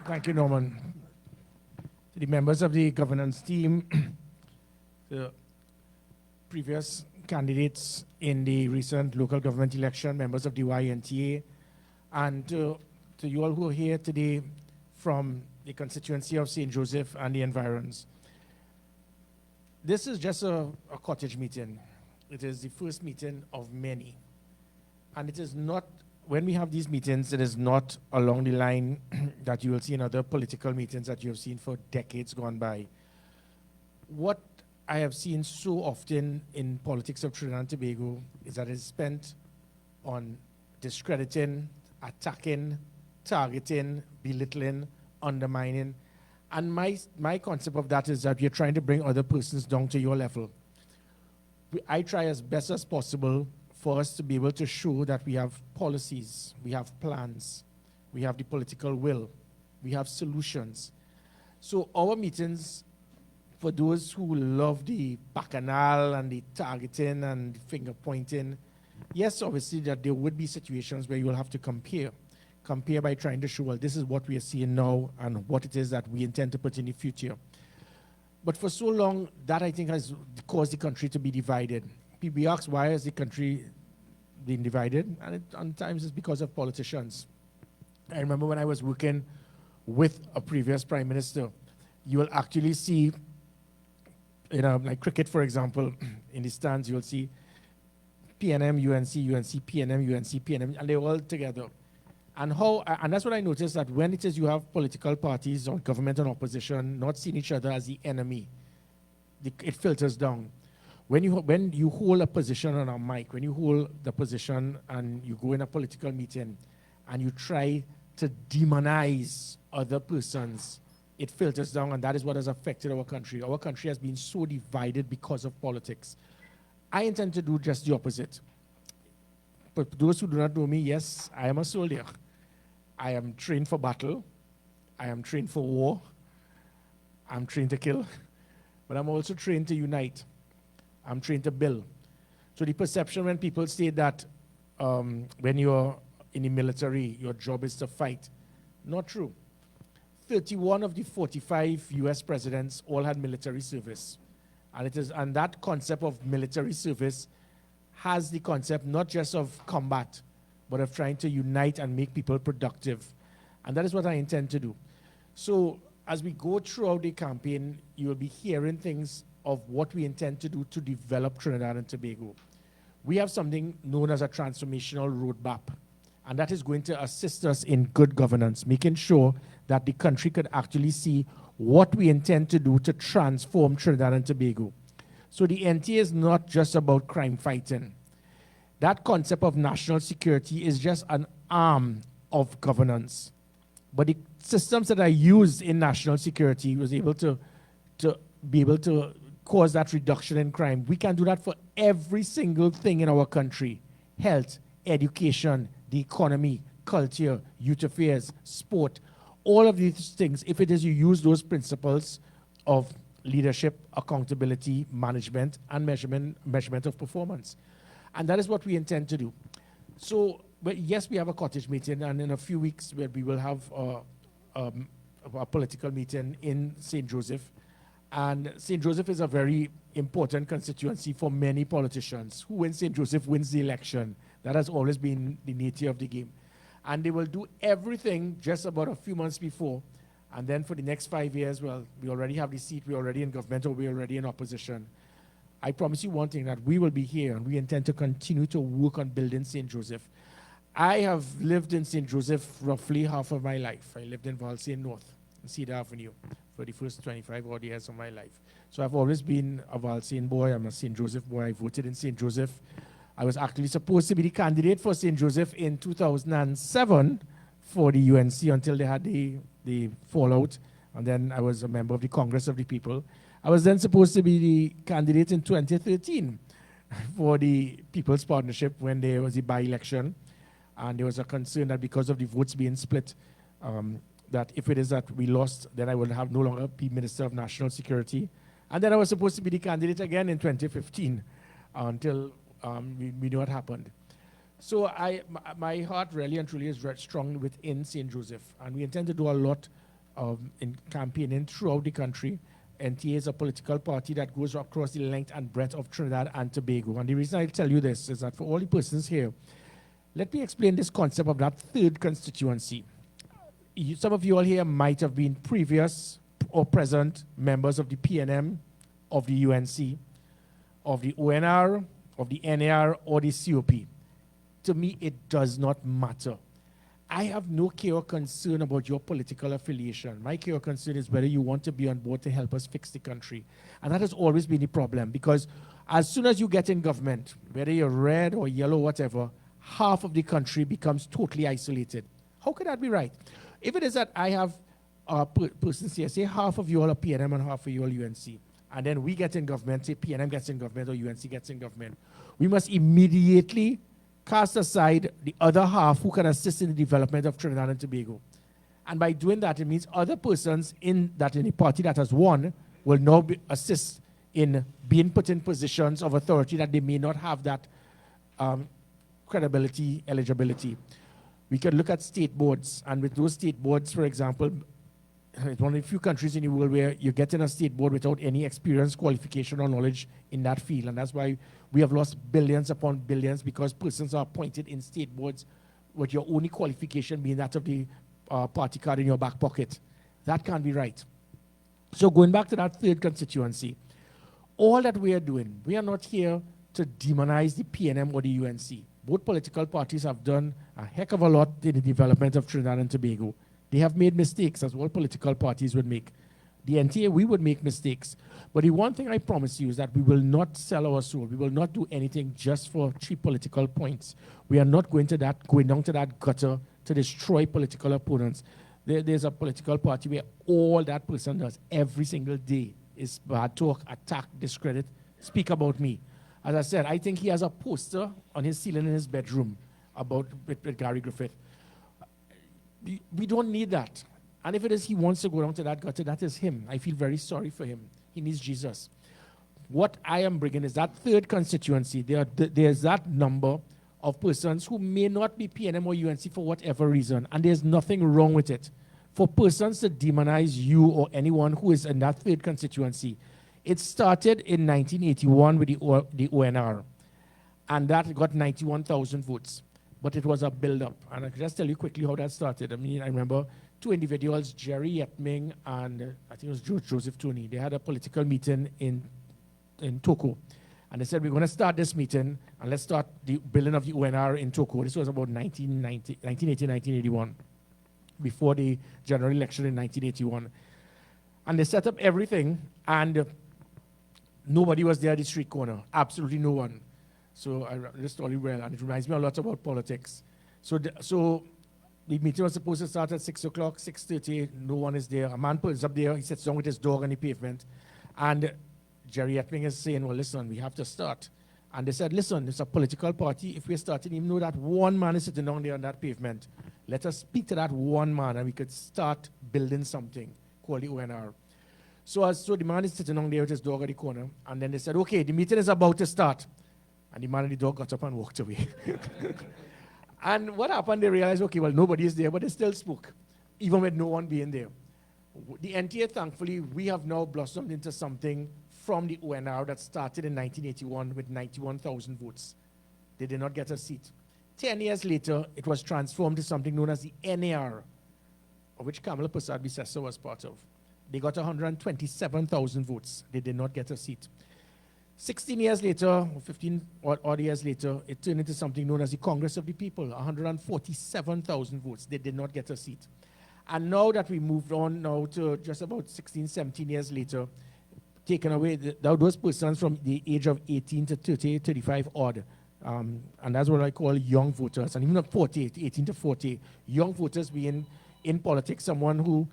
Thank you, Norman. To the members of the governance team, the previous candidates in the recent local government election, members of the NTA, and to you all who are here today from the constituency of St. Joseph and the environs. This is just a cottage meeting. It is the first meeting of many. And it is not, when we have these meetings, it is not along the line that you will see in other political meetings that you have seen for decades gone by. What I have seen so often in politics of Trinidad and Tobago is that it is spent on discrediting, attacking, targeting, belittling, undermining. And my concept of that is that you're trying to bring other persons down to your level. I try as best as possible for us to be able to show that we have policies, we have plans, we have the political will, we have solutions. So our meetings, for those who love the bacchanal and the targeting and finger pointing, yes, obviously that there would be situations where you will have to compare by trying to show, well, this is what we are seeing now and what it is that we intend to put in the future. But for so long, that I think has caused the country to be divided. People ask, why has the country been divided? And sometimes it's because of politicians. I remember when I was working with a previous prime minister, you will actually see, like cricket, for example, in the stands, you'll see PNM, UNC, UNC, PNM, UNC, PNM, and they're all together. And that's what I noticed, that when it is you have political parties or government and opposition not seeing each other as the enemy, it filters down. When you hold a position on a mic, when you hold the position and you go in a political meeting and you try to demonize other persons, it filters down, and that is what has affected our country. Our country has been so divided because of politics. I intend to do just the opposite. But those who do not know me, yes, I am a soldier. I am trained for battle. I am trained for war. I'm trained to kill. But I'm also trained to unite. I'm trained to build. So the perception when people say that when you're in the military, your job is to fight, not true. 31 of the 45 US presidents all had military service. And that concept of military service has the concept not just of combat, but of trying to unite and make people productive. And that is what I intend to do. So as we go throughout the campaign, you will be hearing things of what we intend to do to develop Trinidad and Tobago. We have something known as a transformational roadmap, and that is going to assist us in good governance, making sure that the country could actually see what we intend to do to transform Trinidad and Tobago. So the NTA is not just about crime fighting. That concept of national security is just an arm of governance. But the systems that are used in national security was able to be able to cause that reduction in crime. We can do that for every single thing in our country: health, education, the economy, culture, youth affairs, sport. All of these things, if it is you use those principles of leadership, accountability, management, and measurement of performance. And that is what we intend to do. So, but yes, we have a cottage meeting, and in a few weeks we will have a political meeting in St. Joseph. And St. Joseph is a very important constituency for many politicians. Who wins St. Joseph wins the election. That has always been the nature of the game. And they will do everything just about a few months before. And then for the next 5 years, well, we already have the seat, we're already in government, or we're already in opposition. I promise you one thing, that we will be here, and we intend to continue to work on building St. Joseph. I have lived in St. Joseph roughly half of my life. I lived in Valsayn North, in Cedar Avenue, for the first 25 odd years of my life. So I've always been a Valsayn boy. I'm a St. Joseph boy. I voted in St. Joseph. I was actually supposed to be the candidate for St. Joseph in 2007 for the UNC until they had the fallout. And then I was a member of the Congress of the People. I was then supposed to be the candidate in 2013 for the People's Partnership when there was a by-election. And there was a concern that because of the votes being split, that if it is that we lost, then I would have no longer be Minister of National Security. And then I was supposed to be the candidate again in 2015 until we knew what happened. So my heart really and truly is strong within St. Joseph. And we intend to do a lot in campaigning throughout the country. NTA is a political party that goes across the length and breadth of Trinidad and Tobago. And the reason I tell you this is that for all the persons here, let me explain this concept of that third constituency. Some of you all here might have been previous or present members of the PNM, of the UNC, of the ONR, of the NAR, or the COP. To me, it does not matter. I have no care or concern about your political affiliation. My care or concern is whether you want to be on board to help us fix the country. And that has always been the problem, because as soon as you get in government, whether you're red or yellow, whatever, half of the country becomes totally isolated. How could that be right? If it is that I have persons here, say half of you all are PNM and half of you all UNC, and then we get in government, say PNM gets in government or UNC gets in government, we must immediately cast aside the other half who can assist in the development of Trinidad and Tobago. And by doing that, it means other persons in the party that has won will now assist in being put in positions of authority that they may not have that credibility, eligibility. We can look at state boards, and with those state boards, for example, it's one of the few countries in the world where you get in a state board without any experience, qualification, or knowledge in that field. And that's why we have lost billions upon billions, because persons are appointed in state boards with your only qualification being that of the party card in your back pocket. That can't be right. So going back to that third constituency, all that we are doing, we are not here to demonize the PNM or the UNC. Both political parties have done a heck of a lot in the development of Trinidad and Tobago. They have made mistakes, as all political parties would make. The NTA, we would make mistakes. But the one thing I promise you is that we will not sell our soul. We will not do anything just for cheap political points. We are not going down to that gutter to destroy political opponents. There's a political party where all that person does every single day is bad talk, attack, discredit, speak about me. As I said, I think he has a poster on his ceiling in his bedroom with Gary Griffith. We don't need that. And if it is he wants to go down to that gutter, that is him. I feel very sorry for him. He needs Jesus. What I am bringing is that third constituency. There's that number of persons who may not be PNM or UNC for whatever reason, and there's nothing wrong with it. For persons to demonize you or anyone who is in that third constituency, it started in 1981 with the ONR, and that got 91,000 votes. But it was a build-up. And I can just tell you quickly how that started. I mean, I remember two individuals, Jerry Yetming and I think it was Joseph Tony. They had a political meeting in Toko. And they said, we're going to start this meeting and let's start the building of the ONR in Toko. This was about 1980, 1981, before the general election in 1981. And they set up everything, and nobody was there at the street corner. Absolutely no one. So I read the story well, and it reminds me a lot about politics. So the meeting was supposed to start at 6 o'clock, 6:30, no one is there. A man pulls up there, he sits down with his dog on the pavement, and Jerry Yetming is saying, well, listen, we have to start. And they said, listen, it's a political party. If we're starting, even though that one man is sitting down there on that pavement, let us speak to that one man, and we could start building something called the ONR. So the man is sitting down there with his dog at the corner, and then they said, okay, the meeting is about to start. And the man and the dog got up and walked away. And what happened, they realized, okay, well, nobody is there, but they still spoke, even with no one being there. The NTA, thankfully, we have now blossomed into something from the ONR that started in 1981 with 91,000 votes. They did not get a seat. 10 years later, it was transformed to something known as the NAR, of which Kamala Persad-Bissessar was part of. They got 127,000 votes. They did not get a seat. 16 years later, or 15 odd years later, it turned into something known as the Congress of the People, 147,000 votes. They did not get a seat. And now that we moved on now to just about 16, 17 years later, taken away those persons from the age of 18 to 30, 35 odd. And that's what I call young voters. And even not 40, 18 to 40. Young voters being in politics, someone who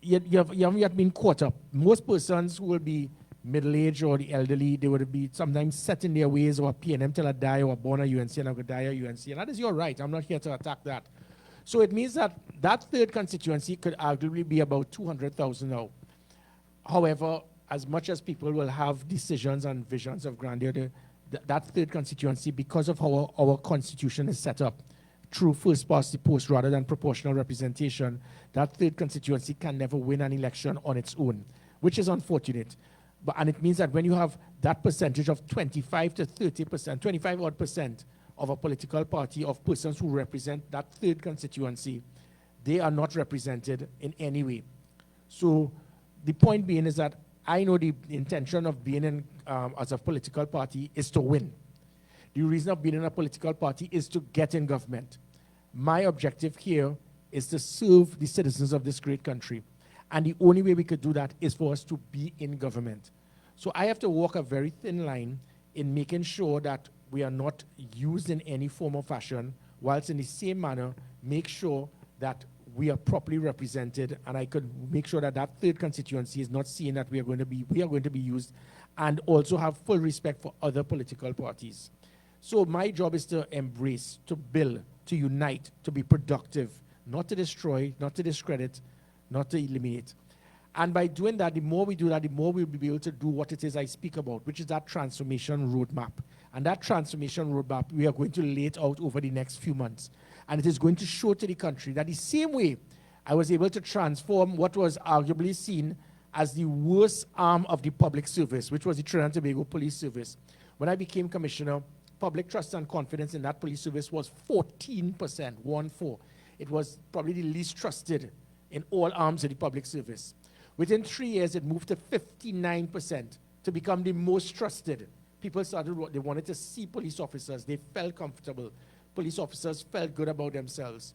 you haven't yet been caught up. Most persons who will be middle-aged or the elderly, they would be sometimes set in their ways, or PNM till I die, or born a UNC and I could die a UNC. And that is your right. I'm not here to attack that. So it means that that third constituency could arguably be about 200,000 now. However, as much as people will have decisions and visions of grandeur, that third constituency, because of how our constitution is set up, through first past the post rather than proportional representation, that third constituency can never win an election on its own, which is unfortunate. And it means that when you have that percentage of 25 to 30%, 25 odd percent of a political party of persons who represent that third constituency, they are not represented in any way. So the point being is that I know the intention of being in, as a political party is to win. The reason of being in a political party is to get in government. My objective here is to serve the citizens of this great country. And the only way we could do that is for us to be in government. So I have to walk a very thin line in making sure that we are not used in any form or fashion, whilst in the same manner, make sure that we are properly represented, and I could make sure that that third constituency is not seen that we are going to be used, and also have full respect for other political parties. So my job is to embrace, to build, to unite, to be productive, not to destroy, not to discredit, not to eliminate. And by doing that, the more we do that, the more we'll be able to do what it is I speak about, which is that transformation roadmap. And that transformation roadmap, we are going to lay it out over the next few months. And it is going to show to the country that the same way I was able to transform what was arguably seen as the worst arm of the public service, which was the Trinidad and Tobago Police Service. When I became commissioner, public trust and confidence in that police service was 14%, 1-4. It was probably the least trusted in all arms of the public service. Within 3 years, it moved to 59% to become the most trusted. People started, they wanted to see police officers. They felt comfortable. Police officers felt good about themselves.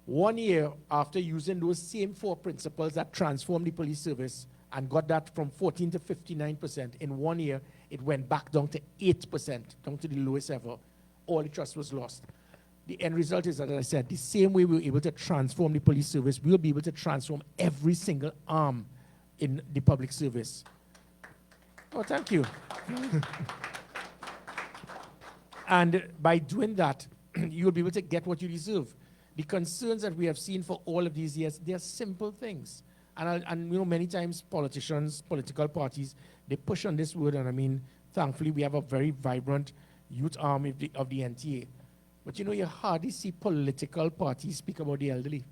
1 year after using those same 4 principles that transformed the police service and got that from 14 to 59%, in 1 year, it went back down to 8%, down to the lowest ever. All the trust was lost. The end result is, as I said, the same way we were able to transform the police service, we will be able to transform every single arm in the public service. Oh, thank you. And by doing that, you'll be able to get what you deserve. The concerns that we have seen for all of these years, they are simple things. And you know, many times politicians, political parties, they push on this word, and I mean, thankfully, we have a very vibrant youth arm of the NTA. But you know, you hardly see political parties speak about the elderly,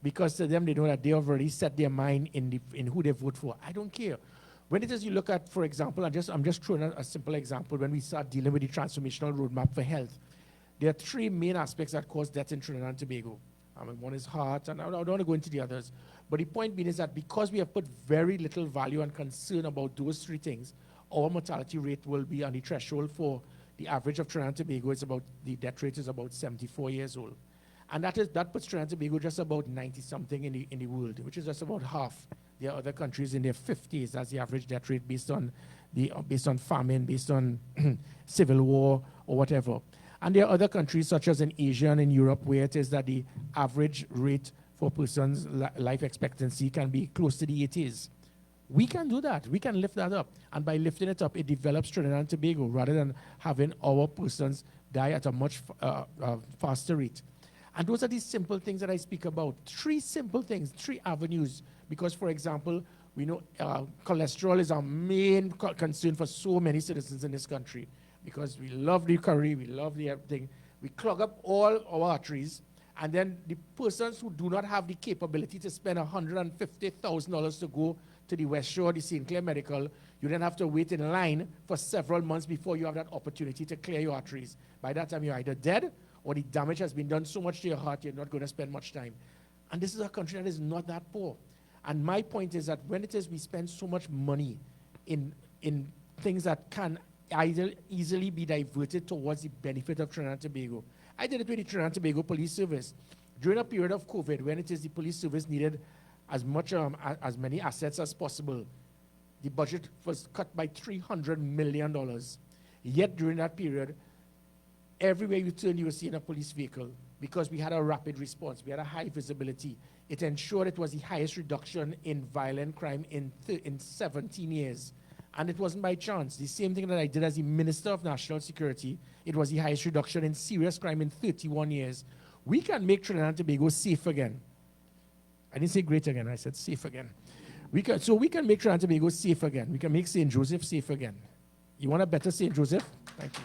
because to them, they know that they have already set their mind in who they vote for. I don't care. When it is you look at, for example, I'm just throwing a simple example, when we start dealing with the transformational roadmap for health, there are 3 main aspects that cause death in Trinidad and Tobago. One is heart, and I don't want to go into the others. But the point being is that because we have put very little value and concern about those 3 things, our mortality rate will be on the threshold for the average of Trinidad and Tobago. The death rate is about 74 years old. And that puts Trinidad and Tobago just about 90-something in the world, which is just about half. There are other countries in their 50s as the average death rate based on famine, based on civil war, or whatever. And there are other countries, such as in Asia and in Europe, where it is that the average rate for persons' life expectancy can be close to the 80s. We can do that. We can lift that up. And by lifting it up, it develops Trinidad and Tobago, rather than having our persons die at a much faster rate. And those are the simple things that I speak about. 3 simple things, 3 avenues. Because, for example, we know cholesterol is our main concern for so many citizens in this country. Because we love the curry, we love the everything. We clog up all our arteries, and then the persons who do not have the capability to spend $150,000 to go to the West Shore, the St. Clair Medical, you then have to wait in line for several months before you have that opportunity to clear your arteries. By that time, you're either dead, or the damage has been done so much to your heart, you're not going to spend much time. And this is a country that is not that poor. And my point is that when it is we spend so much money in things that can either easily be diverted towards the benefit of Trinidad and Tobago. I did it with the Trinidad and Tobago Police Service. During a period of COVID, when it is the police service needed as many assets as possible, the budget was cut by $300 million. Yet during that period, everywhere you turn, you were seeing a police vehicle, because we had a rapid response. We had a high visibility. It ensured it was the highest reduction in violent crime in 17 years. And it wasn't by chance. The same thing that I did as the Minister of National Security, it was the highest reduction in serious crime in 31 years. We can make Trinidad and Tobago safe again. I didn't say great again, I said safe again. So we can make Trinidad and Tobago safe again. We can make St. Joseph safe again. You want a better St. Joseph? Thank you.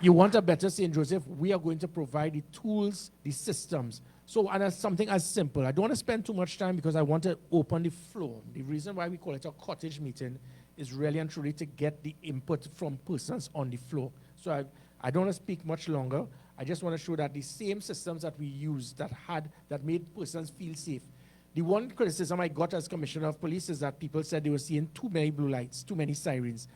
You want a better St. Joseph, we are going to provide the tools, the systems. So, and as something as simple, I don't want to spend too much time because I want to open the floor. The reason why we call it a cottage meeting is really and truly to get the input from persons on the floor. So I don't want to speak much longer. I just want to show that the same systems that we used that made persons feel safe. The one criticism I got as Commissioner of Police is that people said they were seeing too many blue lights, too many sirens.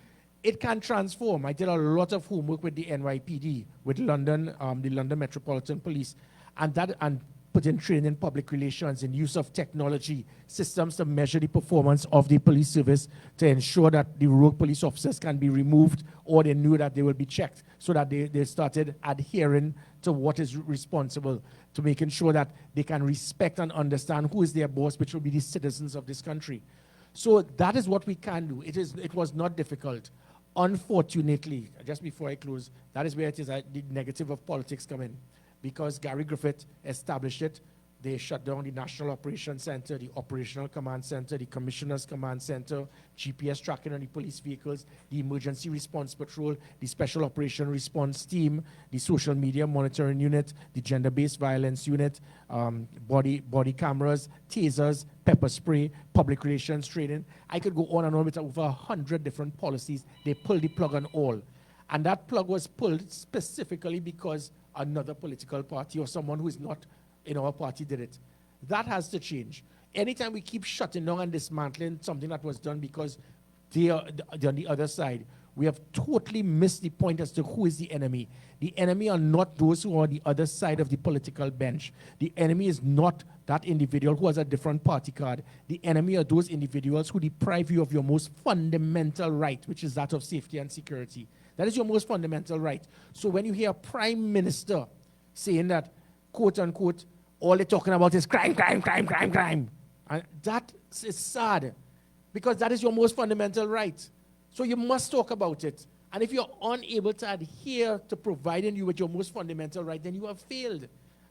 It can transform. I did a lot of homework with the NYPD, with London, the London Metropolitan Police, and put in training in public relations, in use of technology, systems to measure the performance of the police service to ensure that the rogue police officers can be removed or they knew that they will be checked so that they started adhering to what is responsible, to making sure that they can respect and understand who is their boss, which will be the citizens of this country. So that is what we can do. It was not difficult. Unfortunately, just before I close, that is where it is the negative of politics come in. Because Gary Griffith established it, they shut down the National Operations Center, the Operational Command Center, the Commissioner's Command Center, GPS tracking on the police vehicles, the Emergency Response Patrol, the Special Operation Response Team, the Social Media Monitoring Unit, the Gender-Based Violence Unit, body cameras, tasers, pepper spray, public relations training. I could go on and on with over 100 different policies. They pulled the plug on all. And that plug was pulled specifically because another political party or someone who is not in our party did it. That has to change. Anytime we keep shutting down and dismantling something that was done because they are on the other side, we have totally missed the point as to who is the enemy. The enemy are not those who are on the other side of the political bench. The enemy is not that individual who has a different party card. The enemy are those individuals who deprive you of your most fundamental right, which is that of safety and security. That is your most fundamental right. So when you hear a prime minister saying that, quote unquote, all they're talking about is crime, crime, crime, crime, crime, and that is sad because that is your most fundamental right. So you must talk about it. And if you're unable to adhere to providing you with your most fundamental right, then you have failed.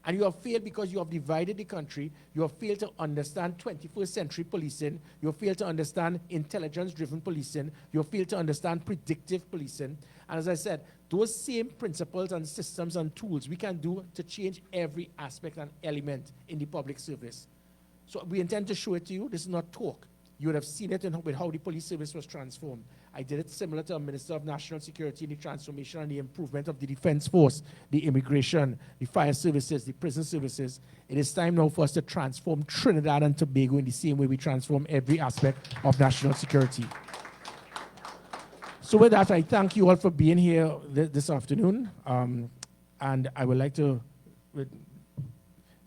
And you have failed because you have divided the country. You have failed to understand 21st century policing. You have failed to understand intelligence-driven policing. You have failed to understand predictive policing. And as I said, those same principles and systems and tools we can do to change every aspect and element in the public service. So we intend to show it to you. This is not talk. You would have seen it with how the police service was transformed. I did it similar to a Minister of National Security in the transformation and the improvement of the defense force, the immigration, the fire services, the prison services. It is time now for us to transform Trinidad and Tobago in the same way we transform every aspect of national security. So with that, I thank you all for being here this afternoon. And I would like to,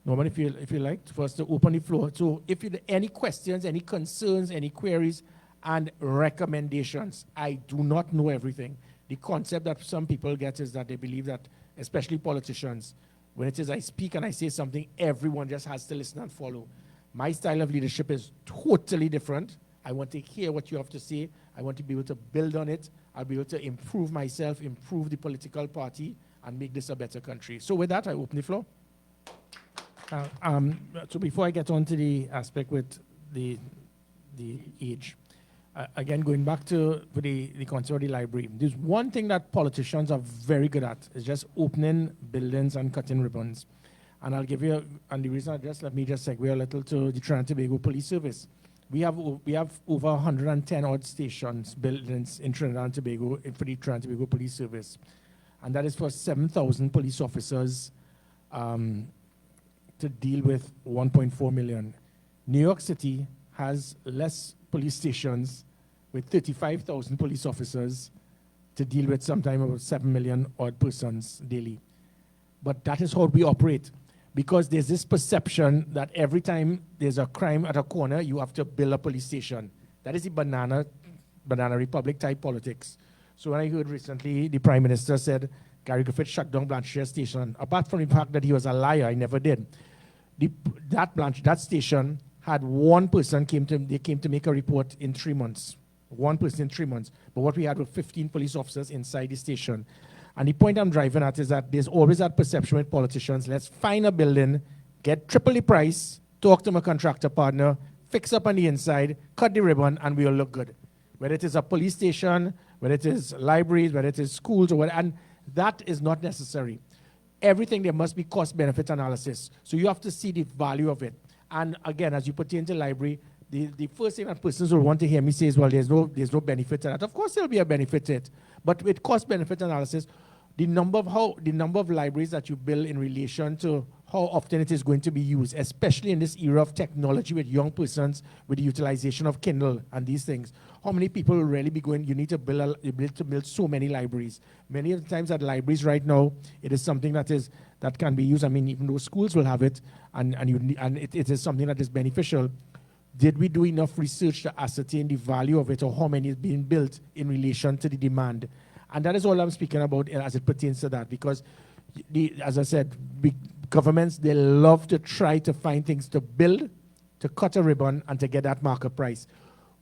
Norman, if you like, for us to open the floor. So if you have any questions, any concerns, any queries, and recommendations. I do not know everything. The concept that some people get is that they believe that, especially politicians, when it is I speak and I say something, everyone just has to listen and follow. My style of leadership is totally different. I want to hear what you have to say. I want to be able to build on it. I'll be able to improve myself, improve the political party, and make this a better country. So with that, I open the floor. So before I get on to the aspect with the age, again, going back to the concept of the library, there's one thing that politicians are very good at is just opening buildings and cutting ribbons. And I'll give you, and the reason let me just segue a little to the Trinidad and Tobago Police Service. We have over 110 odd stations, buildings in Trinidad and Tobago for the Trinidad and Tobago Police Service. And that is for 7,000 police officers to deal with 1.4 million. New York City has less police stations with 35,000 police officers to deal with sometime about 7 million odd persons daily. But that is how we operate. Because there's this perception that every time there's a crime at a corner, you have to build a police station. That is the banana republic type politics. So when I heard recently the Prime Minister said Gary Griffith shut down Blanchard Station, apart from the fact that he was a liar, I never did. That station had one person came to make a report in 3 months. One person in 3 months. But what we had were 15 police officers inside the station. And the point I'm driving at is that there's always that perception with politicians. Let's find a building, get triple the price, talk to my contractor partner, fix up on the inside, cut the ribbon, and we'll look good. Whether it is a police station, whether it is libraries, whether it is schools, or whatever. And That is not necessary. Everything, there must be cost-benefit analysis. So you have to see the value of it. And again, as you pertain to library, the first thing that persons will want to hear me say is, well, there's no benefit to that. Of course there'll be a benefit to it. But with cost-benefit analysis, the number of libraries that you build in relation to how often it is going to be used, especially in this era of technology with young persons, with the utilization of Kindle and these things. How many people will really be going, you need to build so many libraries. Many of the times at libraries right now, it is something that can be used. I mean, even though schools will have it, and it is something that is beneficial. Did we do enough research to ascertain the value of it, or how many is being built in relation to the demand? And that is all I'm speaking about as it pertains to that, because as I said, governments, they love to try to find things to build, to cut a ribbon, and to get that market price.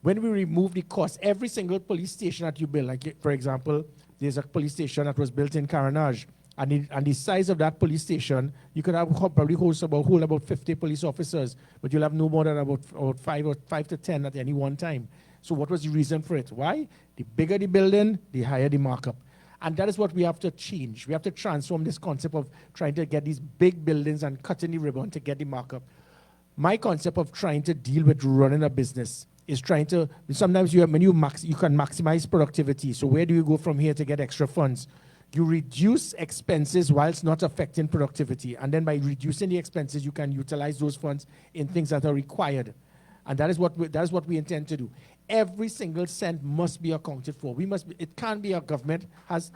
When we remove the cost, every single police station that you build, like for example, there's a police station that was built in Caranage, and the size of that police station, you could have probably hold about 50 police officers, but you'll have no more than about 5 to 10 at any one time. So what was the reason for it? Why? The bigger the building, the higher the markup. And that is what we have to change. We have to transform this concept of trying to get these big buildings and cutting the ribbon to get the markup. My concept of trying to deal with running a business is trying to, sometimes you can maximize productivity. So where do you go from here to get extra funds? You reduce expenses whilst not affecting productivity. And then by reducing the expenses, you can utilize those funds in things that are required. And that is what we intend to do. Every single cent must be accounted for. It can't be a government has...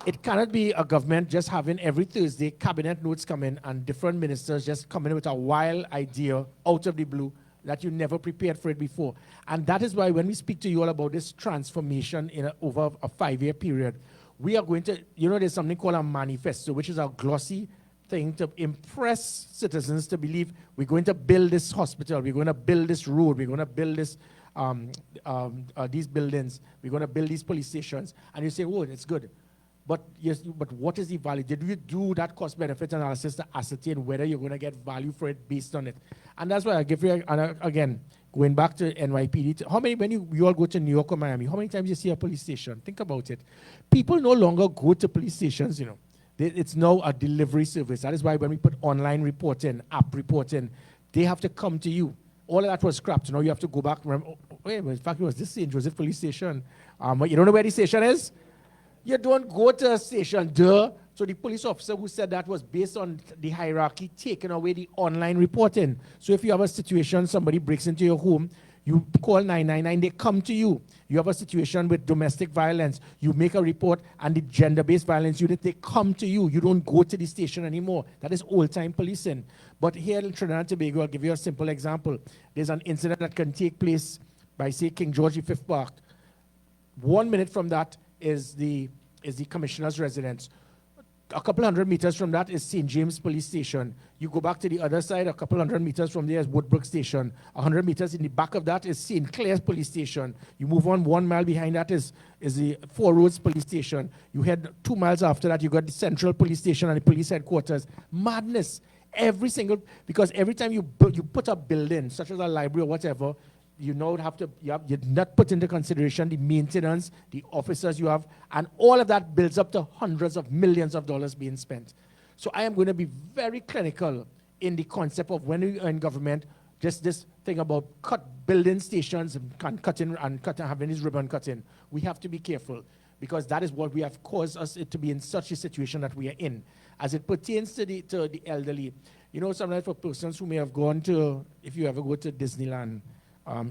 It cannot be a government just having every Thursday cabinet notes come in and different ministers just come in with a wild idea out of the blue that you never prepared for it before. And that is why when we speak to you all about this transformation over a 5-year period, we are going to, there's something called a manifesto, which is a glossy thing to impress citizens to believe we're going to build this hospital, we're going to build this road, we're going to build this, these buildings, we're going to build these police stations. And you say, oh, it's good. But yes, but what is the value? Did we do that cost-benefit analysis to ascertain whether you're going to get value for it based on it? And that's why I give you, again, going back to NYPD, how many, when you all go to New York or Miami, how many times you see a police station? Think about it. People no longer go to police stations, It's now a delivery service. That is why when we put online reporting, app reporting, they have to come to you. All of that was scrapped. Now you have to go back. Remember, in fact, it was this St. Joseph police station. You don't know where the station is? You don't go to a station, duh. So the police officer who said that was based on the hierarchy taking away the online reporting. So if you have a situation, somebody breaks into your home, you call 999, they come to you. You have a situation with domestic violence, you make a report, and the gender-based violence unit, they come to you. You don't go to the station anymore. That is old-time policing. But here in Trinidad and Tobago, I'll give you a simple example. There's an incident that can take place by, say, King George V Park. 1 minute from that is the commissioner's residence. A couple hundred meters from that is St. James Police Station. You go back to the other side, a couple hundred meters from there is Woodbrook Station. 100 meters in the back of that is St. Clair's Police Station. You move on 1 mile behind that is the Four Roads Police Station. You head 2 miles after that, you got the Central Police Station and the police headquarters. Madness. Because every time you put a building, such as a library or whatever, you not put into consideration the maintenance, the officers you have, and all of that builds up to hundreds of millions of dollars being spent. So I am going to be very clinical in the concept of when we are in government, just this thing about building stations and cutting, having this ribbon cutting. We have to be careful because that is what we have caused us to be in such a situation that we are in. As it pertains to the elderly, sometimes for persons who may have gone to, if you ever go to Disneyland,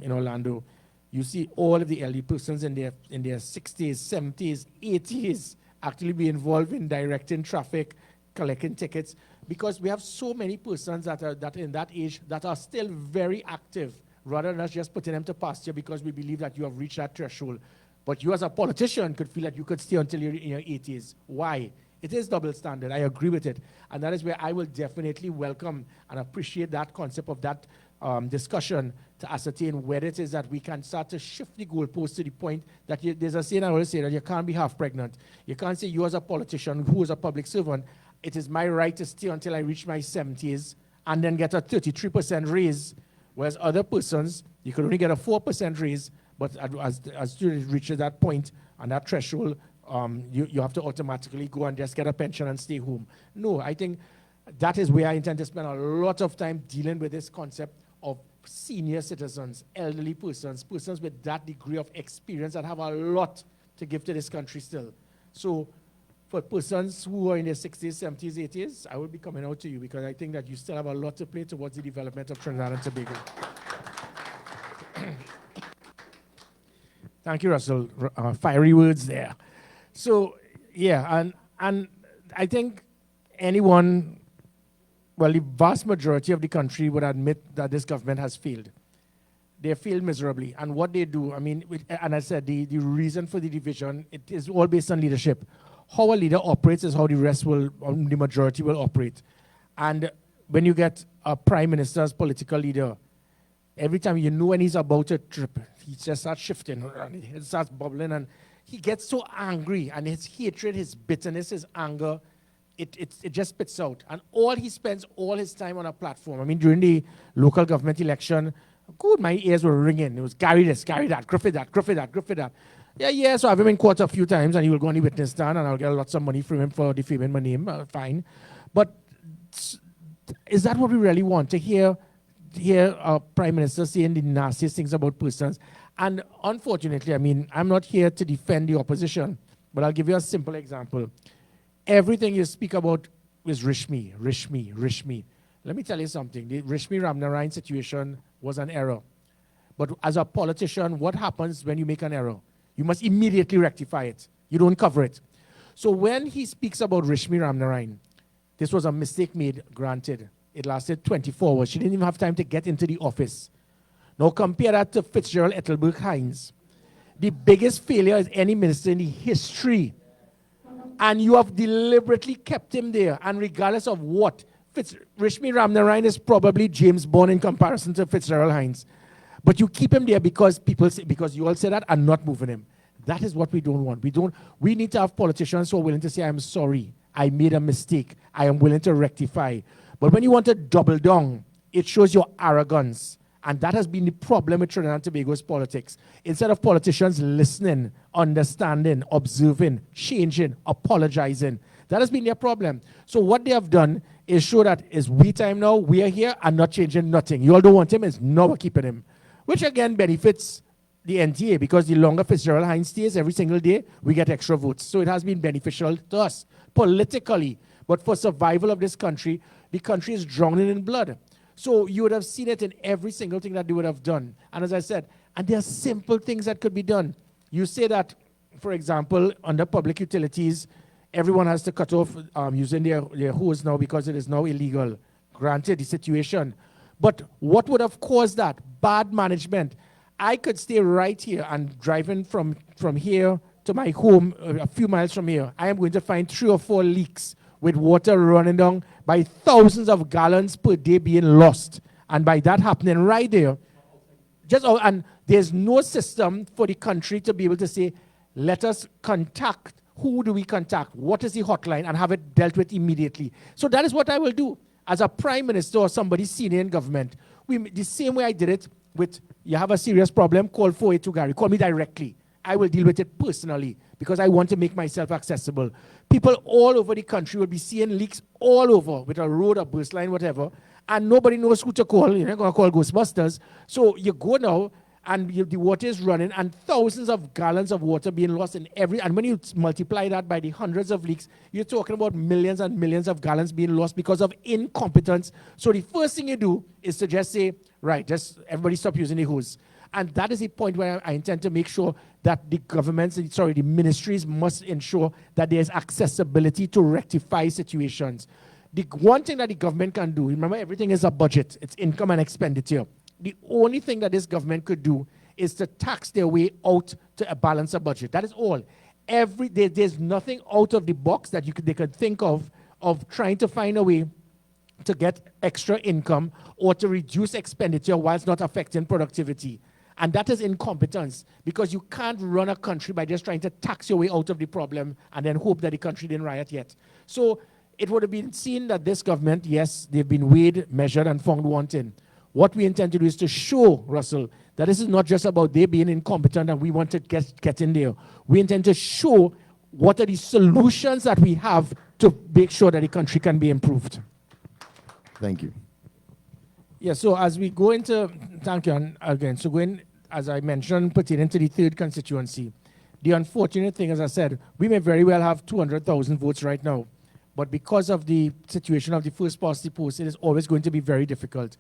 in Orlando, you see all of the elderly persons in their 60s, 70s, 80s actually be involved in directing traffic, collecting tickets, because we have so many persons that are in that age that are still very active, rather than us just putting them to pasture because we believe that you have reached that threshold. But you as a politician could feel that you could stay until you're in your 80s. Why? It is double standard. I agree with it. And that is where I will definitely welcome and appreciate that concept of that discussion to ascertain where it is that we can start to shift the goalpost to the point that there's a saying I always say that you can't be half pregnant. You can't say you as a politician who is a public servant, it is my right to stay until I reach my 70s and then get a 33% raise, whereas other persons, you could only get a 4% raise, But as you reach that point and that threshold, you have to automatically go and just get a pension and stay home. No, I think that is where I intend to spend a lot of time dealing with this concept of senior citizens, elderly persons, persons with that degree of experience that have a lot to give to this country still. So for persons who are in their 60s, 70s, 80s, I will be coming out to you because I think that you still have a lot to play towards the development of Trinidad and Tobago. Thank you, Russell. Fiery words there. So, yeah, and I think anyone, well, the vast majority of the country would admit that this government has failed. They failed miserably. And what they do, I mean, and I said the reason for the division, it is all based on leadership. How a leader operates is how the rest will, the majority will operate. And when you get a prime minister as political leader, every time you know when he's about to trip, he just starts shifting, and he starts bubbling, and he gets so angry, and his hatred, his bitterness, his anger, it just spits out. And he spends all his time on a platform. I mean, during the local government election, good, my ears were ringing. It was Gary this, Gary that, Griffith that, Griffith that, Griffith that. Yeah, so I've been in court a few times, and he will go on the witness stand, and I'll get lots of money from him for defaming my name, fine. But is that what we really want, to hear a prime minister saying the nastiest things about persons? And unfortunately, I mean, I'm not here to defend the opposition, but I'll give you a simple example. Everything you speak about is Rishmi. Let me tell you something. The Rishmi Ramnarine situation was an error. But as a politician, what happens when you make an error? You must immediately rectify it. You don't cover it. So when he speaks about Rishmi Ramnarine, this was a mistake made, granted. It lasted 24 hours. She didn't even have time to get into the office. Now compare that to Fitzgerald Ethelbert Hines. The biggest failure is any minister in the history. And you have deliberately kept him there. And regardless of what, Rishmi Ramnarine is probably James Bond in comparison to Fitzgerald Hines. But you keep him there because because you all say that and not moving him. That is what we don't want. We need to have politicians who are willing to say, I'm sorry, I made a mistake, I am willing to rectify. But when you want to double down, it shows your arrogance. And that has been the problem with Trinidad and Tobago's politics. Instead of politicians listening, understanding, observing, changing, apologizing, that has been their problem. So what they have done is show that it's we time now, we are here and not changing nothing. You all don't want him, it's now we're keeping him. Which again benefits the NTA because the longer Fitzgerald Hines stays every single day, we get extra votes. So it has been beneficial to us politically. But for survival of this country, the country is drowning in blood. So you would have seen it in every single thing that they would have done. And as I said, and there are simple things that could be done. You say that, for example, under public utilities, everyone has to cut off using their hose now because it is now illegal. Granted, the situation. But what would have caused that? Bad management. I could stay right here and driving from here to my home a few miles from here. I am going to find 3 or 4 leaks with water running down by thousands of gallons per day being lost. And by that happening right there, and there's no system for the country to be able to say, let us contact. Who do we contact? What is the hotline? And have it dealt with immediately. So that is what I will do. As a prime minister or somebody senior in government, the same way I did it with, you have a serious problem, call 482 Gary. Call me directly. I will deal with it personally because I want to make myself accessible. People all over the country will be seeing leaks all over with a road, a burst line, whatever, and nobody knows who to call. You're not going to call Ghostbusters. So you go now, and the water is running, and thousands of gallons of water being lost in and when you multiply that by the hundreds of leaks, you're talking about millions and millions of gallons being lost because of incompetence. So the first thing you do is to just say, right, just everybody stop using the hose. And that is the point where I intend to make sure that the ministries must ensure that there's accessibility to rectify situations. The one thing that the government can do, remember everything is a budget, it's income and expenditure. The only thing that this government could do is to tax their way out to balance a budget. That is all. There's nothing out of the box that they could think of trying to find a way to get extra income or to reduce expenditure whilst not affecting productivity. And that is incompetence because you can't run a country by just trying to tax your way out of the problem and then hope that the country didn't riot yet. So it would have been seen that this government, yes, they've been weighed, measured, and found wanting. What we intend to do is to show, Russell, that this is not just about they being incompetent and we want to get in there. We intend to show what are the solutions that we have to make sure that the country can be improved. Thank you. Yeah, so as we go into, thank you, and again, so going, as I mentioned, pertaining to the 3rd constituency, the unfortunate thing, as I said, we may very well have 200,000 votes right now, but because of the situation of the first past the post, it is always going to be very difficult.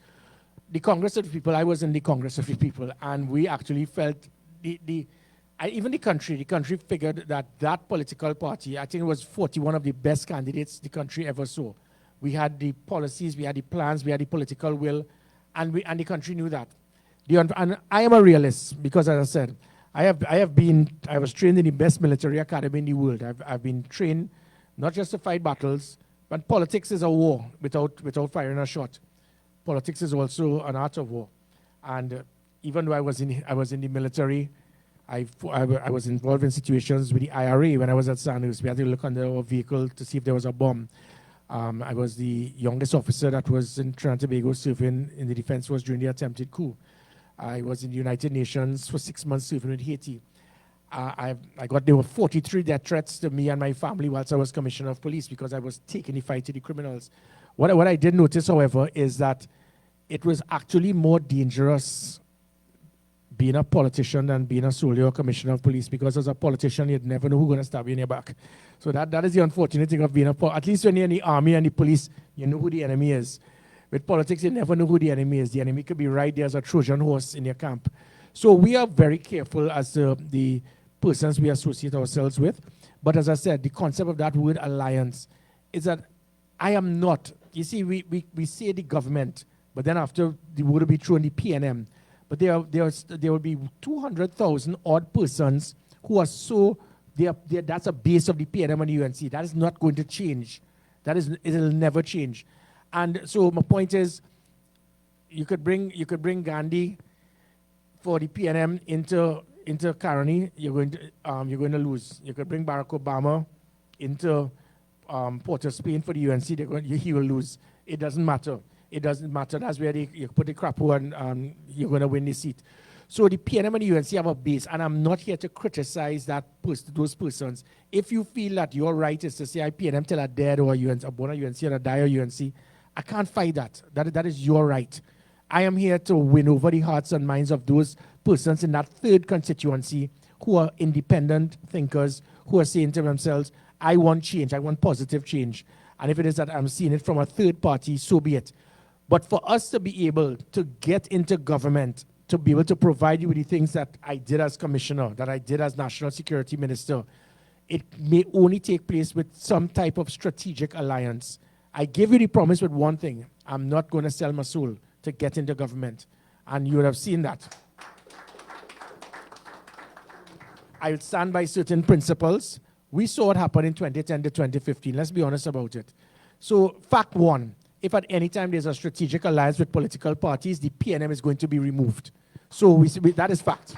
The Congress of the People, I was in the Congress of the People, and we actually felt even the country figured that that political party, I think it was 41 of the best candidates the country ever saw. We had the policies, we had the plans, we had the political will, and the country knew that. And I am a realist because, as I said, I was trained in the best military academy in the world. I've been trained not just to fight battles, but politics is a war without firing a shot. Politics is also an art of war. And even though I was in the military, I was involved in situations with the IRA when I was at Sandhurst. We had to look under our vehicle to see if there was a bomb. I was the youngest officer that was in Trinidad and Tobago serving in the defense force during the attempted coup. I was in the United Nations for 6 months serving with Haiti. There were 43 death threats to me and my family whilst I was Commissioner of Police because I was taking the fight to the criminals. What I did notice, however, is that it was actually more dangerous being a politician than being a soldier or Commissioner of Police, because as a politician, you'd never know who's going to stab you in your back. So that is the unfortunate thing of being at least when you're in the army and the police, you know who the enemy is. With politics, you never know who the enemy is. The enemy could be right there as a Trojan horse in your camp. So we are very careful as to the persons we associate ourselves with. But as I said, the concept of that word alliance is that I am not. You see, we say the government, but then after the word will be thrown the PNM. But there will be 200,000 odd persons who are that's a base of the PNM and the UNC. That is not going to change. It'll never change. And so my point is, you could bring Gandhi for the PNM into Caroni, you're going to lose. You could bring Barack Obama into Port of Spain for the UNC, he will lose. It doesn't matter. It doesn't matter. That's where you put the crapo and you're going to win the seat. So the PNM and the UNC have a base, and I'm not here to criticize those persons. If you feel that your right is to say, I PNM till I dead, or UNC, born a UNC or I die or UNC, I can't fight that. That is your right. I am here to win over the hearts and minds of those persons in that 3rd constituency who are independent thinkers, who are saying to themselves, I want change, I want positive change. And if it is that I'm seeing it from a 3rd party, so be it. But for us to be able to get into government, to be able to provide you with the things that I did as commissioner, that I did as national security minister, it may only take place with some type of strategic alliance. I give you the promise with one thing: I'm not going to sell my soul to get into government. And you would have seen that. I would stand by certain principles. We saw what happened in 2010 to 2015. Let's be honest about it. So, fact one, if at any time there's a strategic alliance with political parties, the PNM is going to be removed. So that is fact.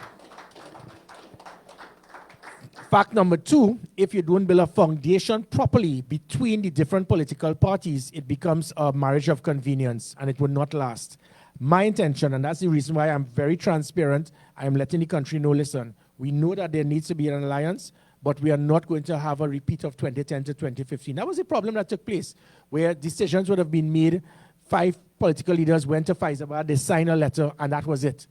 Fact number two, if you don't build a foundation properly between the different political parties, it becomes a marriage of convenience and it will not last. My intention, and that's the reason why I'm very transparent, I am letting the country know, listen, we know that there needs to be an alliance, but we are not going to have a repeat of 2010 to 2015. That was a problem that took place, where decisions would have been made. 5 political leaders went to Faizabad, they signed a letter, and that was it.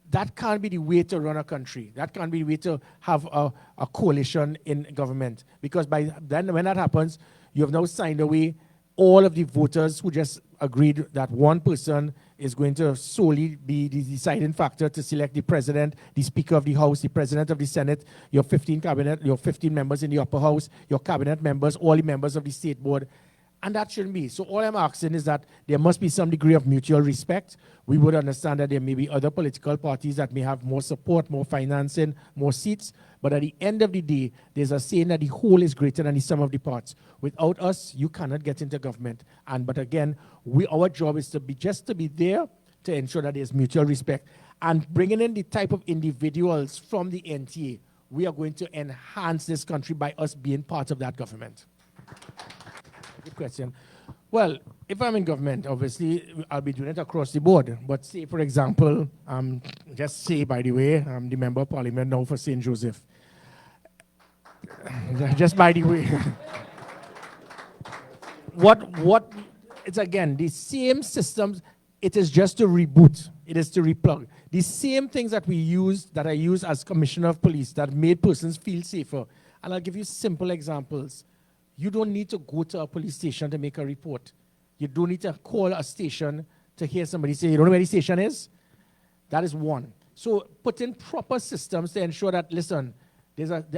That can't be the way to run a country. That can't be the way to have a coalition in government. Because by then, when that happens, you have now signed away all of the voters who just agreed that one person is going to solely be the deciding factor to select the president, the speaker of the house, the president of the Senate, your 15 members in the upper house, your cabinet members, all the members of the state board. And that shouldn't be. So all I'm asking is that there must be some degree of mutual respect. We would understand that there may be other political parties that may have more support, more financing, more seats. But at the end of the day, there's a saying that the whole is greater than the sum of the parts. Without us, you cannot get into government. But again, our job is to be there to ensure that there's mutual respect. And bringing in the type of individuals from the NTA, we are going to enhance this country by us being part of that government. Good question. Well, if I'm in government, obviously, I'll be doing it across the board. But say, for example, just say, by the way, I'm the member of parliament now for St. Joseph. Just by the way. It's again, the same systems, it is just to reboot. It is to replug. The same things that I use as commissioner of police that made persons feel safer. And I'll give you simple examples. You don't need to go to a police station to make a report. You don't need to call a station to hear somebody say, you don't know where the station is? That is one. So put in proper systems to ensure that, listen,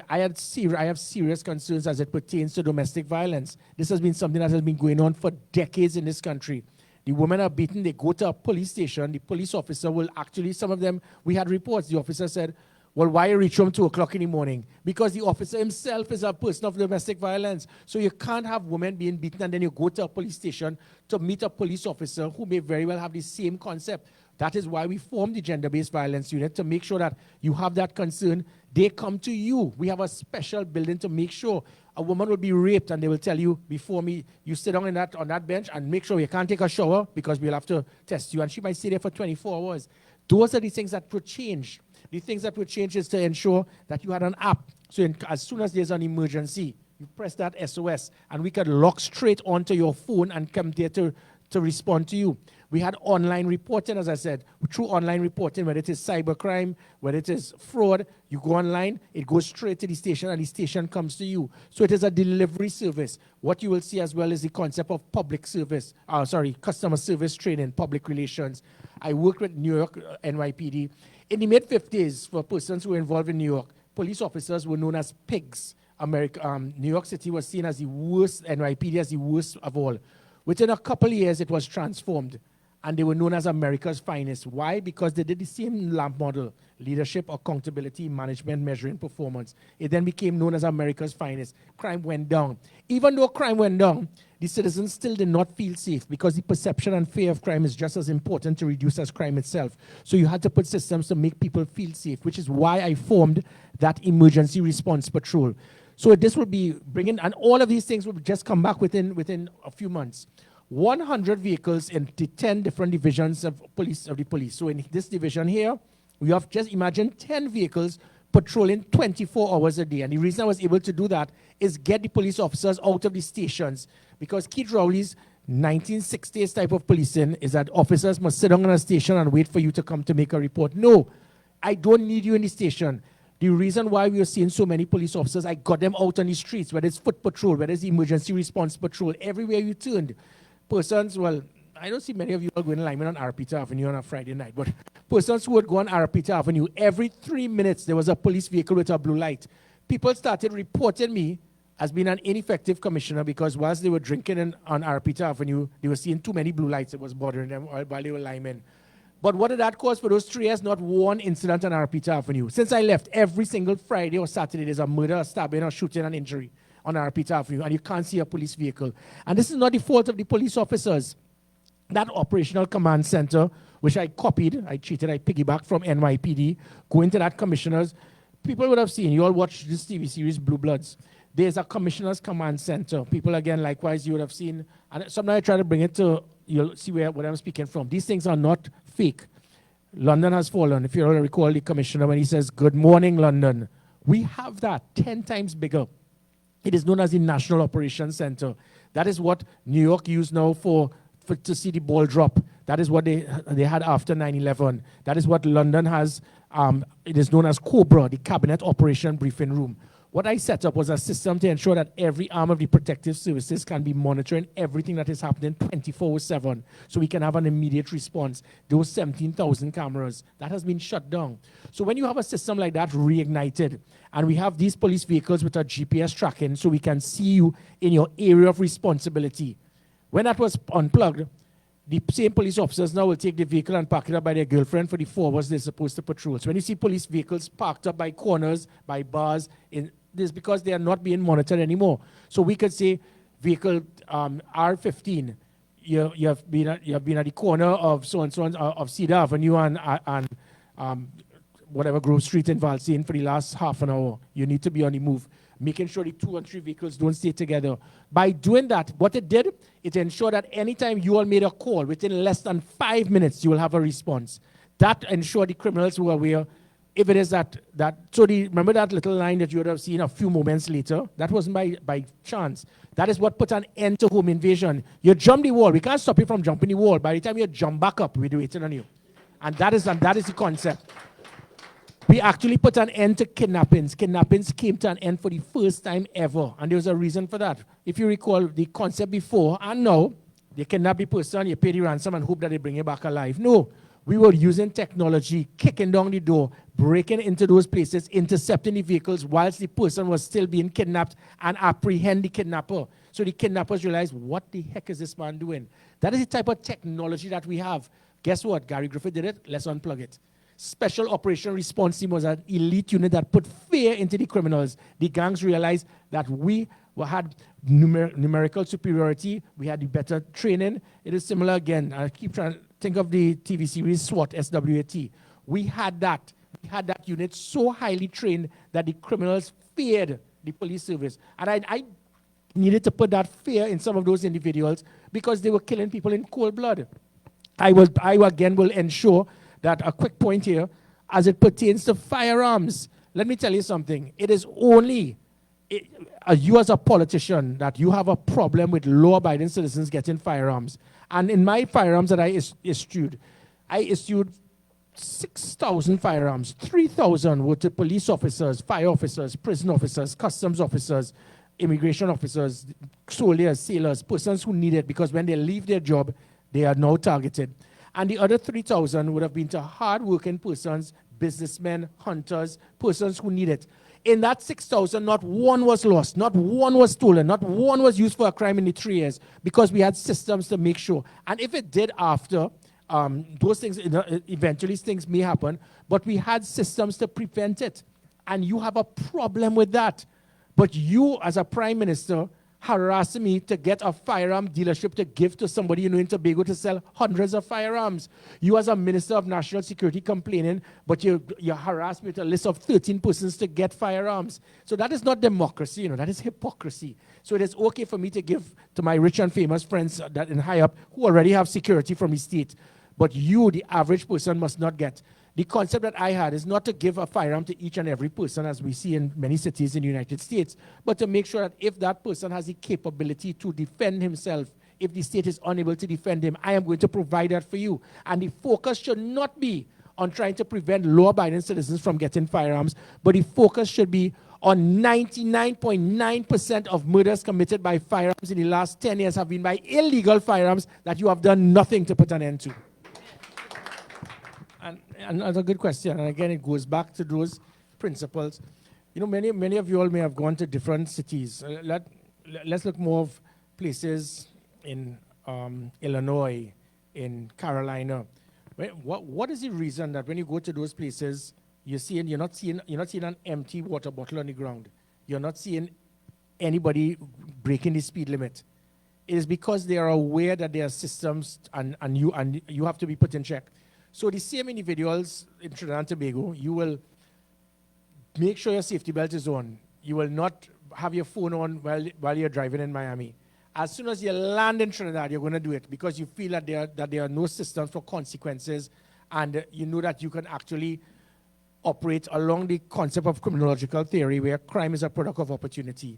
I have serious concerns as it pertains to domestic violence. This has been something that has been going on for decades in this country. The women are beaten, they go to a police station, the police officer will actually, some of them, we had reports, the officer said, well, why reach home 2 o'clock in the morning? Because the officer himself is a person of domestic violence. So you can't have women being beaten and then you go to a police station to meet a police officer who may very well have the same concept. That is why we formed the gender-based violence unit, to make sure that you have that concern. They come to you. We have a special building to make sure a woman will be raped and they will tell you, before me, you sit down on that bench and make sure you can't take a shower because we'll have to test you. And she might stay there for 24 hours. Those are the things that would change. The things that would change is to ensure that you had an app. So as soon as there's an emergency, you press that SOS and we can log straight onto your phone and come there to respond to you. We had online reporting, as I said, through online reporting, whether it is cybercrime, whether it is fraud, you go online, it goes straight to the station and the station comes to you. So it is a delivery service. What you will see as well is the concept of customer service training, public relations. I worked with New York NYPD. In the mid-50s, for persons who were involved in New York, police officers were known as pigs. New York City was seen as the worst, NYPD as the worst of all. Within a couple of years, it was transformed, and they were known as America's finest. Why? Because they did the same LAMP model, leadership, accountability, management, measuring performance. It then became known as America's finest. Crime went down. Even though crime went down, the citizens still did not feel safe because the perception and fear of crime is just as important to reduce as crime itself. So you had to put systems to make people feel safe, which is why I formed that emergency response patrol. So this will be bringing, and all of these things will just come back within a few months. 100 vehicles in the 10 different divisions of the police. So in this division here, we have just imagine 10 vehicles patrolling 24 hours a day. And the reason I was able to do that is get the police officers out of the stations, because Keith Rowley's 1960s type of policing is that officers must sit down on a station and wait for you to come to make a report. No, I don't need you in the station. The reason why we are seeing so many police officers, I got them out on the streets, whether it's foot patrol, whether it's emergency response patrol, everywhere you turned. Persons, well, I don't see many of you are going linemen on Arpita Avenue on a Friday night, but persons who would go on Arpita Avenue, every 3 minutes there was a police vehicle with a blue light. People started reporting me as being an ineffective commissioner because whilst they were drinking on Arpita Avenue, they were seeing too many blue lights. It was bothering them while they were linemen. But what did that cause for those 3 years? Not one incident on Arpita Avenue. Since I left, every single Friday or Saturday, there's a murder, a stabbing, or shooting, and injury on Arpita Avenue, and you can't see a police vehicle. And this is not the fault of the police officers. That operational command center, which I copied, I piggybacked from NYPD, going to that commissioner's. People would have seen, you all watched this TV series, Blue Bloods. There's a commissioner's command center. People, again, likewise, you would have seen. And sometimes I try to bring it to, you'll see where I'm speaking from. These things are not fake. London has fallen. If you all recall the commissioner when he says, "Good morning, London." We have that 10 times bigger. It is known as the National Operations Center. That is what New York used now to see the ball drop. That is what they had after 9/11. That is what London has. It is known as COBRA, the Cabinet Operation Briefing Room. What I set up was a system to ensure that every arm of the protective services can be monitoring everything that is happening 24/7, so we can have an immediate response. Those 17,000 cameras, that has been shut down. So when you have a system like that reignited, and we have these police vehicles with a GPS tracking, so we can see you in your area of responsibility. When that was unplugged, the same police officers now will take the vehicle and park it up by their girlfriend for the 4 hours they're supposed to patrol. So when you see police vehicles parked up by corners, by bars, this is because they are not being monitored anymore. So we could say vehicle R15, you have been at the corner of so-and-so of Cedar Avenue and whatever Grove Street in Valsine for the last half an hour. You need to be on the move. making sure the 2 and 3 vehicles don't stay together. By doing that, what it did, it ensured that anytime you all made a call, within less than 5 minutes, you will have a response. That ensured the criminals were aware. If it is remember that little line that you would have seen a few moments later? That wasn't by chance. That is what put an end to home invasion. You jump the wall. We can't stop you from jumping the wall. By the time you jump back up, we're waiting on you. And that is the concept. We actually put an end to kidnappings. Kidnappings came to an end for the first time ever. And there was a reason for that. If you recall the concept before and now, they kidnap the person, you pay the ransom and hope that they bring you back alive. No. We were using technology, kicking down the door, breaking into those places, intercepting the vehicles whilst the person was still being kidnapped and apprehend the kidnapper. So the kidnappers realized, what the heck is this man doing? That is the type of technology that we have. Guess what? Gary Griffith did it. Let's unplug it. Special Operation Response Team was an elite unit that put fear into the criminals. The gangs realized that we had numerical superiority. We had the better training. It is similar again. I keep trying to think of the TV series SWAT, SWAT. We had that. We had that unit so highly trained that the criminals feared the police service. And I needed to put that fear in some of those individuals because they were killing people in cold blood. I again will ensure that a quick point here, as it pertains to firearms, let me tell you something. It is only you as a politician that you have a problem with law-abiding citizens getting firearms. And in my firearms that I issued 6,000 firearms. 3,000 were to police officers, fire officers, prison officers, customs officers, immigration officers, soldiers, sailors, persons who need it because when they leave their job, they are now targeted. And the other 3,000 would have been to hard-working persons, businessmen, hunters, persons who need it. In that 6,000, not one was lost, not one was stolen, not one was used for a crime in the 3 years because we had systems to make sure. And if it did after, those things, eventually things may happen, but we had systems to prevent it. And you have a problem with that. But you, as a prime minister, harassing me to get a firearm dealership to give to somebody in Tobago to sell hundreds of firearms. You as a minister of national security complaining, but you harass me with a list of 13 persons to get firearms. So that is not democracy, that is hypocrisy. So it is okay for me to give to my rich and famous friends that in high up who already have security from the state. But you, the average person, must not get. The concept that I had is not to give a firearm to each and every person, as we see in many cities in the United States, but to make sure that if that person has the capability to defend himself, if the state is unable to defend him, I am going to provide that for you. And the focus should not be on trying to prevent law-abiding citizens from getting firearms, but the focus should be on 99.9% of murders committed by firearms in the last 10 years have been by illegal firearms that you have done nothing to put an end to. And that's a good question. And again, it goes back to those principles. Many of you all may have gone to different cities. Let's look more of places in Illinois, in Carolina. What is the reason that when you go to those places, you're not seeing an empty water bottle on the ground? You're not seeing anybody breaking the speed limit. It is because they are aware that there are systems and you have to be put in check. So the same individuals in Trinidad and Tobago, you will make sure your safety belt is on. You will not have your phone on while you're driving in Miami. As soon as you land in Trinidad, you're going to do it because you feel that there are no systems for consequences, and you know that you can actually operate along the concept of criminological theory where crime is a product of opportunity.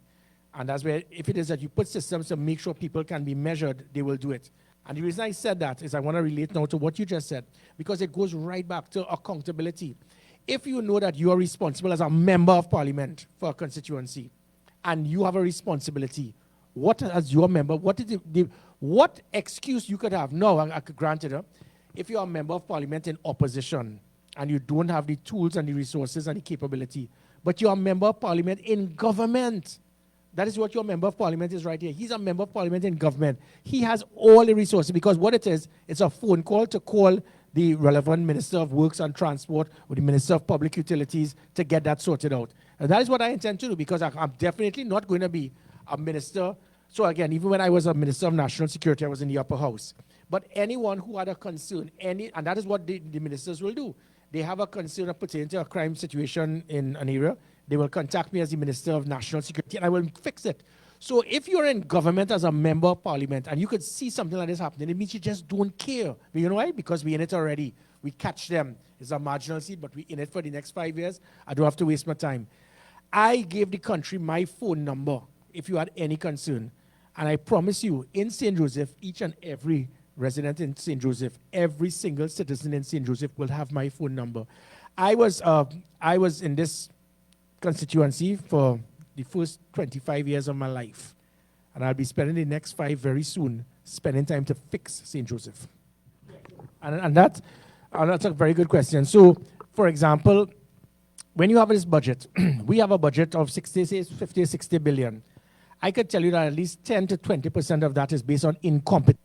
And that's where, if it is that you put systems to make sure people can be measured, they will do it. And the reason I said that is I want to relate now to what you just said, because it goes right back to accountability. If you know that you are responsible as a member of parliament for a constituency, and you have a responsibility, what as your member, what excuse you could have? No, I could grant it. If you are a member of parliament in opposition, and you don't have the tools and the resources and the capability, but you are a member of parliament in government. That is what your member of parliament is right here. He's a member of parliament in government. He has all the resources because what it is, it's a phone call to call the relevant Minister of Works and Transport or the Minister of Public Utilities to get that sorted out. And that is what I intend to do because I'm definitely not going to be a minister. So again, even when I was a Minister of National Security, I was in the upper house. But anyone who had a concern, and that is what the ministers will do. They have a concern pertaining to a crime situation in an area. They will contact me as the Minister of National Security, and I will fix it. So if you're in government as a member of parliament and you could see something like this happening, it means you just don't care. But you know why? Because we're in it already. We catch them. It's a marginal seat, but we're in it for the next 5 years. I don't have to waste my time. I gave the country my phone number if you had any concern. And I promise you, in St. Joseph, each and every resident in St. Joseph, every single citizen in St. Joseph will have my phone number. I was in this constituency for the first 25 years of my life. And I'll be spending the next 5 very soon, spending time to fix St. Joseph. And that's a very good question. So, for example, when you have this budget, we have a budget of 50, 60 billion. I could tell you that at least 10 to 20% of that is based on incompetence.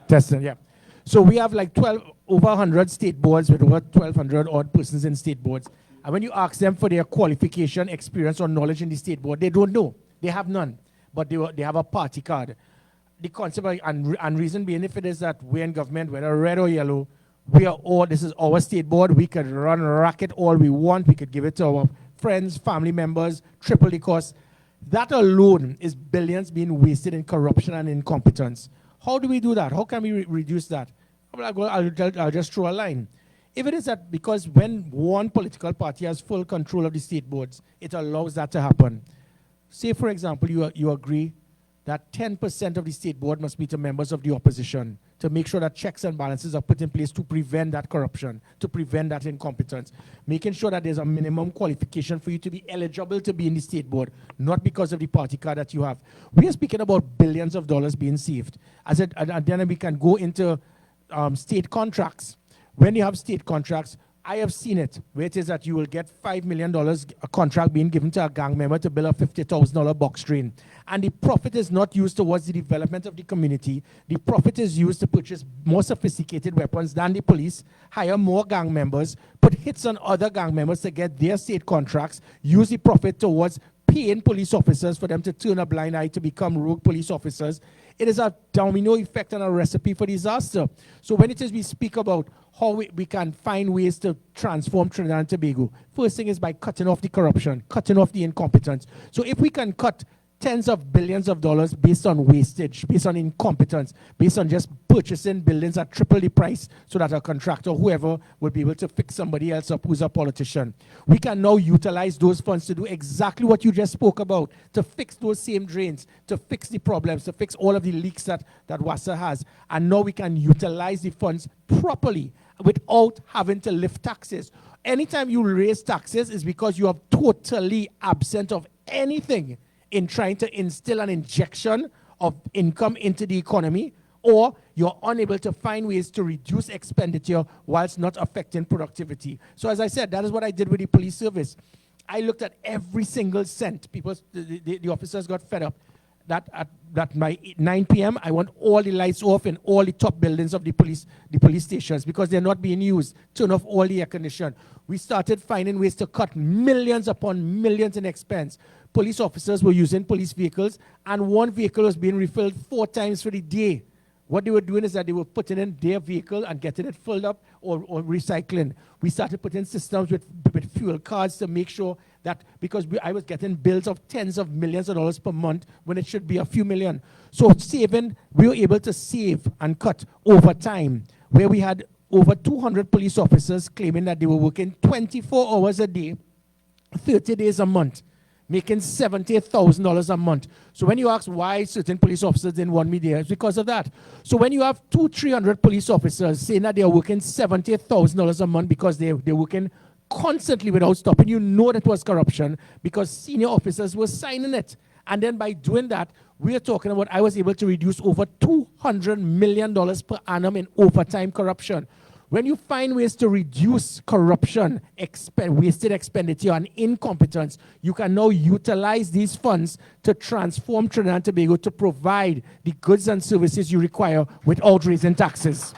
Testing, yeah. So we have like over 100 state boards with over 1,200 odd persons in state boards. And when you ask them for their qualification, experience, or knowledge in the state board, they don't know. They have none. But they have a party card. The concept and reason being, if it is that we're in government, whether red or yellow, this is our state board. We could run racket all we want. We could give it to our friends, family members, triple the cost. That alone is billions being wasted in corruption and incompetence. How do we do that? How can we reduce that? I'll just throw a line. If it is that because when one political party has full control of the state boards, it allows that to happen. Say, for example, you agree that 10% of the state board must be to members of the opposition to make sure that checks and balances are put in place to prevent that corruption, to prevent that incompetence, making sure that there's a minimum qualification for you to be eligible to be in the state board, not because of the party card that you have. We are speaking about billions of dollars being saved. And then we can go into state contracts. When you have state contracts, I have seen it, where it is that you will get $5 million a contract being given to a gang member to build a $50,000 box train. And the profit is not used towards the development of the community. The profit is used to purchase more sophisticated weapons than the police, hire more gang members, put hits on other gang members to get their state contracts, use the profit towards paying police officers for them to turn a blind eye to become rogue police officers. It is a domino effect and a recipe for disaster. So when it is we speak about how we can find ways to transform Trinidad and Tobago, first thing is by cutting off the corruption, cutting off the incompetence. So if we can cut tens of billions of dollars based on wastage, based on incompetence, based on just purchasing buildings at triple the price so that a contractor, whoever, will be able to fix somebody else up who's a politician. We can now utilize those funds to do exactly what you just spoke about, to fix those same drains, to fix the problems, to fix all of the leaks that WASA has. And now we can utilize the funds properly without having to lift taxes. Anytime you raise taxes is because you are totally absent of anything in trying to instill an injection of income into the economy, or you're unable to find ways to reduce expenditure whilst not affecting productivity. So as I said, that is what I did with the police service. I looked at every single cent. The officers got fed up. That by 9 p.m., I want all the lights off in all the top buildings of the police stations because they're not being used. Turn off all the air conditioning. We started finding ways to cut millions upon millions in expense. Police officers were using police vehicles, and one vehicle was being refilled 4 times for the day. What they were doing is that they were putting in their vehicle and getting it filled up or recycling. We started putting systems with fuel cards to make sure that, because I was getting bills of tens of millions of dollars per month when it should be a few million. So we were able to save and cut over time, where we had over 200 police officers claiming that they were working 24 hours a day, 30 days a month, making $70,000 a month. So when you ask why certain police officers didn't want me there, it's because of that. So when you have 200-300 police officers saying that they're working $70,000 a month because they're working constantly without stopping, you know that was corruption because senior officers were signing it. And then by doing that, we're talking about I was able to reduce over $200 million per annum in overtime corruption. When you find ways to reduce corruption, wasted expenditure, and incompetence, you can now utilize these funds to transform Trinidad and Tobago to provide the goods and services you require without raising taxes.